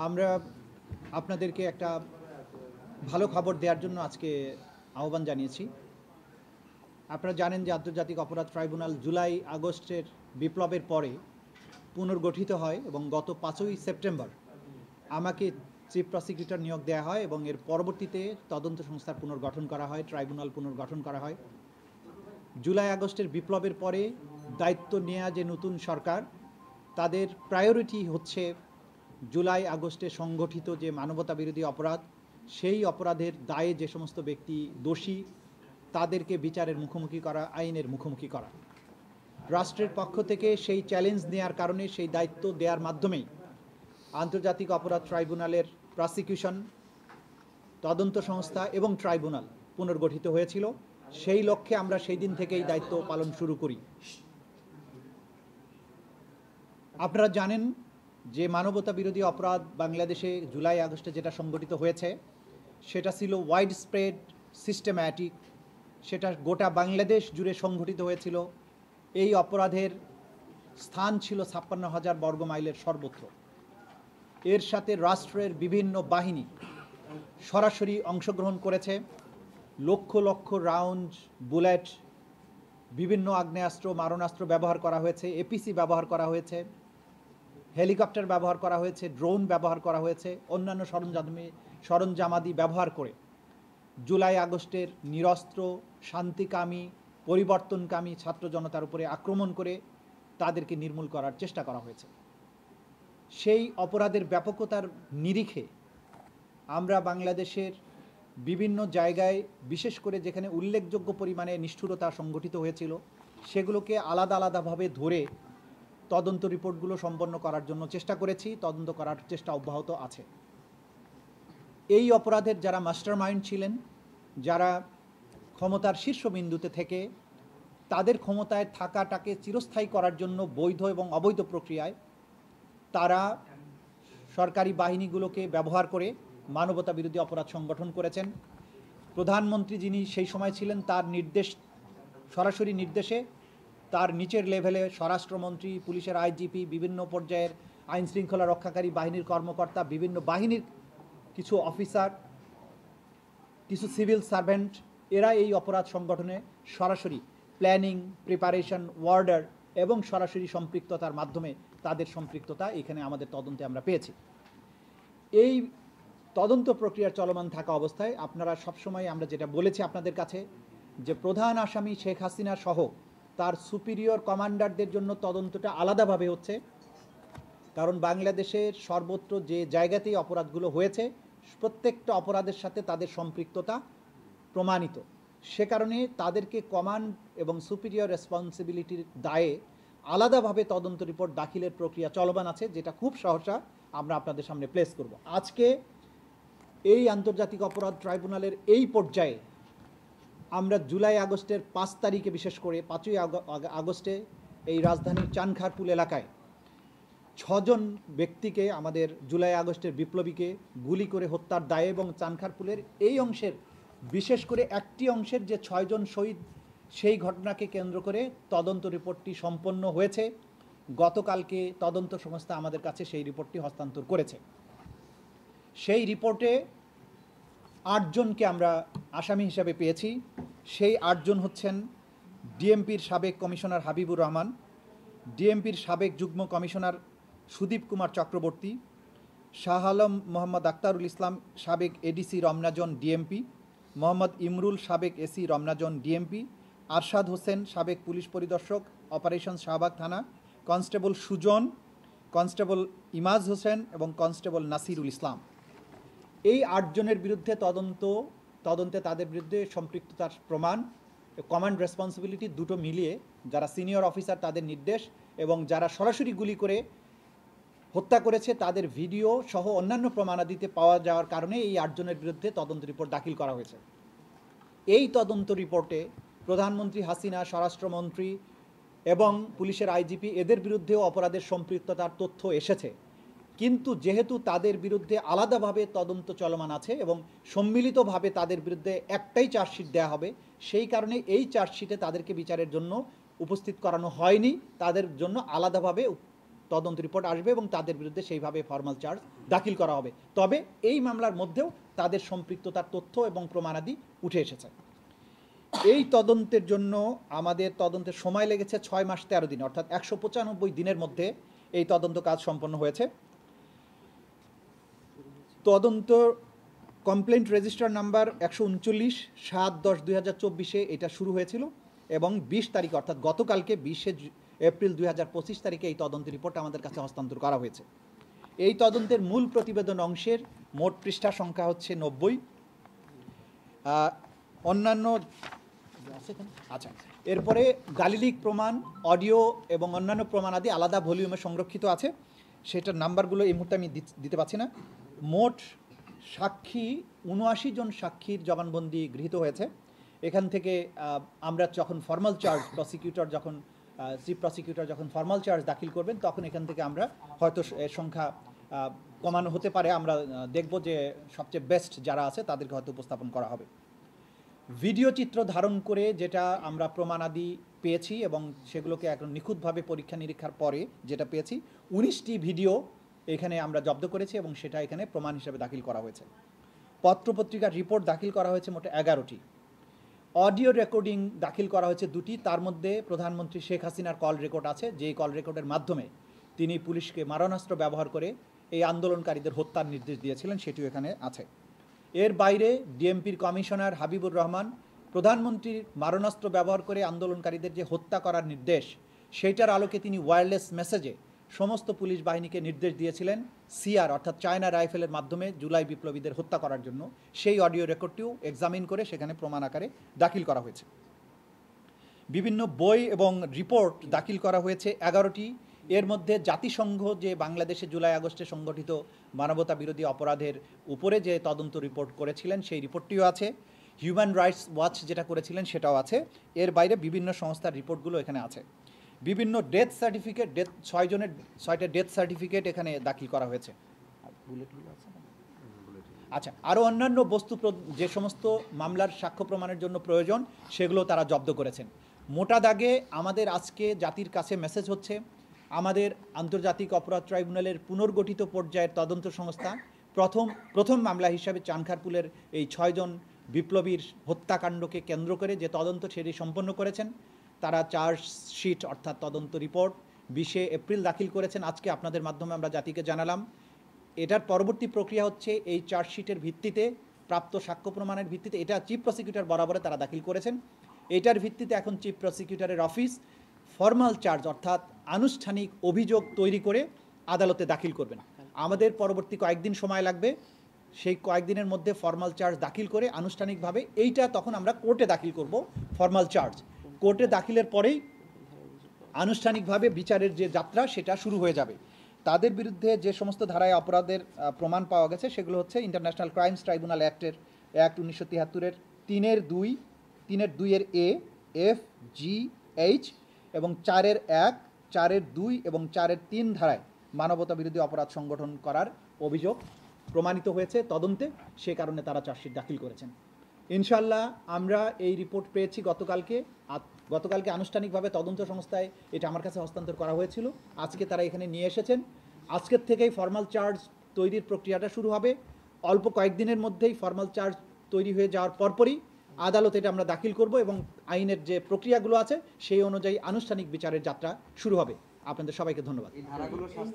আমরা আপনাদেরকে একটা ভালো খবর দেওয়ার জন্য আজকে আহ্বান জানিয়েছি। আপনারা জানেন যে আন্তর্জাতিক অপরাধ ট্রাইব্যুনাল জুলাই আগস্টের বিপ্লবের পরে পুনর্গঠিত হয় এবং গত 5ই সেপ্টেম্বর আমাকে চিফ প্রসিকিউটর নিয়োগ দেওয়া হয় এবং এর পরবর্তীতে তদন্ত সংস্থার পুনর্গঠন করা হয়, ট্রাইব্যুনাল পুনর্গঠন করা হয়। জুলাই আগস্টের বিপ্লবের পরে দায়িত্ব নেওয়া যে নতুন সরকার, তাদের প্রায়োরিটি হচ্ছে জুলাই আগস্টে সংগঠিত যে মানবতা বিরোধী অপরাধ, সেই অপরাধের দায়ে যে সমস্ত ব্যক্তি দোষী তাদেরকে বিচারের মুখোমুখি করা, আইনের মুখোমুখি করা। রাষ্ট্রের পক্ষ থেকে সেই চ্যালেঞ্জ নেওয়ার কারণে, সেই দায়িত্ব দেওয়ার মাধ্যমেই আন্তর্জাতিক অপরাধ ট্রাইব্যুনালের প্রসিকিউশন, তদন্ত সংস্থা এবং ট্রাইব্যুনাল পুনর্গঠিত হয়েছিল। সেই লক্ষ্যে আমরা সেই দিন থেকেই দায়িত্ব পালন শুরু করি। আপনারা জানেন যে মানবতা বিরোধী অপরাধ বাংলাদেশে জুলাই আগস্টে যেটা সংগঠিত হয়েছে সেটা ছিল ওয়াইড স্প্রেড, সিস্টেম্যাটিক, সেটা গোটা বাংলাদেশ জুড়ে সংগঠিত হয়েছিল। এই অপরাধের স্থান ছিল 56,000 বর্গ মাইলের সর্বত্র। এর সাথে রাষ্ট্রের বিভিন্ন বাহিনী সরাসরি অংশগ্রহণ করেছে। লক্ষ লক্ষ রাউন্ড, বুলেট, বিভিন্ন আগ্নেয়াস্ত্র, মারণাস্ত্র ব্যবহার করা হয়েছে, এপিসি ব্যবহার করা হয়েছে, হেলিকপ্টার ব্যবহার করা হয়েছে, ড্রোন ব্যবহার করা হয়েছে, অন্যান্য সরঞ্জামাদি ব্যবহার করে জুলাই আগস্টের নিরস্ত্র, শান্তিকামী, পরিবর্তনকামী ছাত্র জনতার উপরে আক্রমণ করে তাদেরকে নির্মূল করার চেষ্টা করা হয়েছে। সেই অপরাধের ব্যাপকতার নিরিখে আমরা বাংলাদেশের বিভিন্ন জায়গায়, বিশেষ করে যেখানে উল্লেখযোগ্য পরিমাণে নিষ্ঠুরতা সংগঠিত হয়েছিল, সেগুলোকে আলাদা আলাদাভাবে ধরে তদন্ত রিপোর্টগুলো সম্পন্ন করার জন্য চেষ্টা করেছি। তদন্ত করার চেষ্টা অব্যাহত আছে। এই অপরাধের যারা মাস্টারমাইন্ড ছিলেন, যারা ক্ষমতার শীর্ষবিন্দুতে থেকে তাদের ক্ষমতায় থাকাটাকে চিরস্থায়ী করার জন্য বৈধ এবং অবৈধ প্রক্রিয়ায় তারা সরকারি বাহিনীগুলোকে ব্যবহার করে মানবতা বিরোধী অপরাধ সংগঠন করেছেন। প্রধানমন্ত্রী যিনি সেই সময় ছিলেন, তার সরাসরি নির্দেশে তার নিচের লেভেলে স্বরাষ্ট্রমন্ত্রী, পুলিশের আইজিপি, বিভিন্ন পর্যায়ের আইন শৃঙ্খলা রক্ষাকারী বাহিনীর কর্মকর্তা, বিভিন্ন বাহিনীর কিছু অফিসার, কিছু সিভিল সার্ভেন্ট, এরা এই অপরাধ সংগঠনে সরাসরি প্ল্যানিং, প্রিপারেশন, ওয়ার্ডার এবং সরাসরি সম্পৃক্ততার মাধ্যমে তাদের সম্পৃক্ততা এখানে আমাদের তদন্তে আমরা পেয়েছি। এই তদন্ত প্রক্রিয়া চলমান থাকা অবস্থায় আপনারা সবসময়, আমরা যেটা বলেছি আপনাদের কাছে, যে প্রধান আসামি শেখ হাসিনা সহ তার সুপিরিয়র কমান্ডারদের জন্য তদন্তটা আলাদাভাবে হচ্ছে। কারণ বাংলাদেশের সর্বত্র যে জায়গাতেই অপরাধগুলো হয়েছে, প্রত্যেকটা অপরাধের সাথে তাদের সম্পৃক্ততা প্রমাণিত। সে কারণে তাদেরকে কমান্ড এবং সুপিরিয়র রেসপন্সিবিলিটির দায়ে আলাদাভাবে তদন্ত রিপোর্ট দাখিলের প্রক্রিয়া চলমান আছে, যেটা খুব সহসা আমরা আপনাদের সামনে প্লেস করব। আজকে এই আন্তর্জাতিক অপরাধ ট্রাইব্যুনালের এই পর্যায়ে আমরা জুলাই আগস্টের 5 তারিখে, বিশেষ করে 5ই আগস্টে এই রাজধানীর চানখারপুল এলাকায় 6 জন ব্যক্তিকে, আমাদের জুলাই আগস্টের বিপ্লবীকে গুলি করে হত্যার দায়ে এবং চানখারপুলের এই অংশের, বিশেষ করে একটি অংশের যে 6 জন শহীদ, সেই ঘটনাকে কেন্দ্র করে তদন্ত রিপোর্টটি সম্পন্ন হয়েছে। গতকালকে তদন্ত সংস্থা আমাদের কাছে সেই রিপোর্টটি হস্তান্তর করেছে। সেই রিপোর্টে 8 জনকে আমরা আসামি হিসাবে পেয়েছি। সেই 8 জন হচ্ছেন ডিএমপির সাবেক কমিশনার হাবিবুর রহমান, ডিএমপির সাবেক যুগ্ম কমিশনার সুদীপ কুমার চক্রবর্তী, শাহ আলম মোহাম্মদ আক্তারুল ইসলাম সাবেক এডিসি রমনাজন ডিএমপি, মোহাম্মদ ইমরুল সাবেক এসি রমনাজন ডিএমপি, আরশাদ হোসেন সাবেক পুলিশ পরিদর্শক অপারেশন শাহবাগ থানা, কনস্টেবল সুজন, কনস্টেবল ইমাজ হোসেন এবং কনস্টেবল নাসিরুল ইসলাম। এই 8 জনের বিরুদ্ধে তদন্তে তাদের বিরুদ্ধে সম্পৃক্ততার প্রমাণ, কমান্ড রেসপন্সিবিলিটি দুটো মিলিয়ে, যারা সিনিয়র অফিসার তাদের নির্দেশ এবং যারা সরাসরি গুলি করে হত্যা করেছে তাদের ভিডিও সহ অন্যান্য প্রমাণাদিতে পাওয়া যাওয়ার কারণে এই 8 জনের বিরুদ্ধে তদন্ত রিপোর্ট দাখিল করা হয়েছে। এই তদন্ত রিপোর্টে প্রধানমন্ত্রী হাসিনা, স্বরাষ্ট্রমন্ত্রী এবং পুলিশের আইজিপি, এদের বিরুদ্ধেও অপরাধের সম্পৃক্ততার তথ্য এসেছে। কিন্তু যেহেতু তাদের বিরুদ্ধে আলাদাভাবে তদন্ত চলমান আছে এবং সম্মিলিতভাবে তাদের বিরুদ্ধে একটাই চার্জশিট দেওয়া হবে, সেই কারণে এই চার্জশিটে তাদেরকে বিচারের জন্য উপস্থিত করানো হয়নি। তাদের জন্য আলাদাভাবে তদন্ত রিপোর্ট আসবে এবং তাদের বিরুদ্ধে সেইভাবে ফর্মাল চার্জ দাখিল করা হবে। তবে এই মামলার মধ্যেও তাদের সম্পৃক্ততার তথ্য এবং প্রমাণাদি উঠে এসেছে। এই তদন্তের জন্য আমাদের তদন্তের সময় লেগেছে 6 মাস 13 দিন, অর্থাৎ 195 দিনের মধ্যে এই তদন্ত কাজ সম্পন্ন হয়েছে। তদন্ত কমপ্লেন্ট রেজিস্টার নাম্বার 139/7/10/2024 এটা শুরু হয়েছিল এবং 20 তারিখ অর্থাৎ গতকালকে 20 এপ্রিল 2025 তারিখে এই তদন্ত রিপোর্ট আমাদের কাছে হস্তান্তর করা হয়েছে। এই তদন্তের মূল প্রতিবেদন অংশের মোট পৃষ্ঠা সংখ্যা হচ্ছে 90। অন্যান্য আচ্ছা, এরপরে গালিলিক প্রমাণ, অডিও এবং অন্যান্য প্রমাণাদি আলাদা ভলিউমে সংরক্ষিত আছে, সেটার নাম্বারগুলো এই মুহূর্তে আমি দিতে পারছি না। মোট সাক্ষী 79 জন সাক্ষীর জবানবন্দি গৃহীত হয়েছে। এখান থেকে আমরা যখন ফর্মাল চার্জ চিফ প্রসিকিউটর যখন ফর্মাল চার্জ দাখিল করবেন তখন এখান থেকে আমরা হয়তো এর সংখ্যা কমানো হতে পারে। আমরা দেখব যে সবচেয়ে বেস্ট যারা আছে তাদেরকে হয়তো উপস্থাপন করা হবে। ভিডিও চিত্র ধারণ করে যেটা আমরা প্রমাণাদি পেয়েছি এবং সেগুলোকে এখন নিখুঁতভাবে পরীক্ষা নিরীক্ষার পরে যেটা পেয়েছি, 19টি ভিডিও এখানে আমরা জব্দ করেছি এবং সেটা এখানে প্রমাণ হিসেবে দাখিল করা হয়েছে। পত্রপত্রিকার রিপোর্ট দাখিল করা হয়েছে মোট 11টি। অডিও রেকর্ডিং দাখিল করা হয়েছে 2টি, তার মধ্যে প্রধানমন্ত্রী শেখ হাসিনার কল রেকর্ড আছে, যেই কল রেকর্ডের মাধ্যমে তিনি পুলিশকে মারণাস্ত্র ব্যবহার করে এই আন্দোলনকারীদের হত্যার নির্দেশ দিয়েছিলেন, সেটিও এখানে আছে। এর বাইরে ডিএমপির কমিশনার হাবিবুর রহমান প্রধানমন্ত্রীর মারণাস্ত্র ব্যবহার করে আন্দোলনকারীদের যে হত্যা করার নির্দেশ, সেইটার আলোকে তিনি ওয়্যারলেস মেসেজে সমস্ত পুলিশ বাহিনীকে নির্দেশ দিয়েছিলেন সিআর অর্থাৎ চায়না রাইফেলের মাধ্যমে জুলাই বিপ্লবীদের হত্যা করার জন্য। সেই অডিও রেকর্ডটিও এক্সামিন করে সেখানে প্রমাণ আকারে দাখিল করা হয়েছে। বিভিন্ন বই এবং রিপোর্ট দাখিল করা হয়েছে 11টি। এর মধ্যে জাতিসংঘ যে বাংলাদেশে জুলাই আগস্টে সংগঠিত মানবতা বিরোধী অপরাধের উপরে যে তদন্ত রিপোর্ট করেছিলেন সেই রিপোর্টটিও আছে। হিউম্যান রাইটস ওয়াচ যেটা করেছিলেন সেটাও আছে। এর বাইরে বিভিন্ন সংস্থার রিপোর্টগুলো এখানে আছে। বিভিন্ন ডেথ সার্টিফিকেট, 6টা ডেথ সার্টিফিকেট এখানে দাখিল করা হয়েছে। আচ্ছা, আরও অন্যান্য বস্তু যে সমস্ত মামলার সাক্ষ্য প্রমাণের জন্য প্রয়োজন সেগুলো তারা জব্দ করেছেন। মোটা দাগে আমাদের আজকে জাতির কাছে মেসেজ হচ্ছে, আমাদের আন্তর্জাতিক অপরাধ ট্রাইব্যুনালের পুনর্গঠিত পর্যায়ের তদন্ত সংস্থা প্রথম মামলা হিসাবে চানখারপুলের এই 6 জন বিপ্লবীর হত্যাকাণ্ডকে কেন্দ্র করে যে তদন্ত সেটি সম্পন্ন করেছেন। তারা চার্জশিট অর্থাৎ তদন্ত রিপোর্ট 20 এপ্রিল দাখিল করেছেন। আজকে আপনাদের মাধ্যমে আমরা জাতিকে জানালাম। এটার পরবর্তী প্রক্রিয়া হচ্ছে এই চার্জশিটের ভিত্তিতে প্রাপ্ত সাক্ষ্য প্রমাণের ভিত্তিতে, এটা চিফ প্রসিকিউটর বরাবরে তারা দাখিল করেছেন, এটার ভিত্তিতে এখন চিফ প্রসিকিউটরের অফিস ফর্মাল চার্জ অর্থাৎ আনুষ্ঠানিক অভিযোগ তৈরি করে আদালতে দাখিল করবেন। আমাদের পরবর্তী কয়েকদিন সময় লাগবে, সেই কয়েকদিনের মধ্যে ফর্মাল চার্জ দাখিল করে আনুষ্ঠানিকভাবে এইটা তখন আমরা কোর্টে দাখিল করব। ফর্মাল চার্জ কোর্টে দাখিলের পরেই আনুষ্ঠানিকভাবে বিচারের যে যাত্রা সেটা শুরু হয়ে যাবে। তাদের বিরুদ্ধে যে সমস্ত ধারায় অপরাধের প্রমাণ পাওয়া গেছে সেগুলো হচ্ছে ইন্টারন্যাশনাল ক্রাইমস ট্রাইব্যুনাল অ্যাক্টের 1973-এর 3-এর এ, এফ, জি, এইচ এবং 4-এর 1, 4-এর 2 এবং 4-এর 3 ধারায় মানবতা বিরোধী অপরাধ সংগঠন করার অভিযোগ প্রমাণিত হয়েছে তদন্তে, সে কারণে তারা চার্জশিট দাখিল করেছেন। ইনশাল্লাহ আমরা এই রিপোর্ট পেয়েছি গতকালকে আনুষ্ঠানিকভাবে তদন্ত সংস্থায় এটা আমার কাছে হস্তান্তর করা হয়েছিল। আজকে তারা এখানে নিয়ে এসেছেন। আজকের থেকেই ফর্মাল চার্জ তৈরির প্রক্রিয়াটা শুরু হবে। অল্প কয়েকদিনের মধ্যেই ফর্মাল চার্জ তৈরি হয়ে যাওয়ার পরপরই আদালতে এটা আমরা দাখিল করব এবং আইনের যে প্রক্রিয়াগুলো আছে সেই অনুযায়ী আনুষ্ঠানিক বিচারের যাত্রা শুরু হবে। আপনাদের সবাইকে ধন্যবাদ।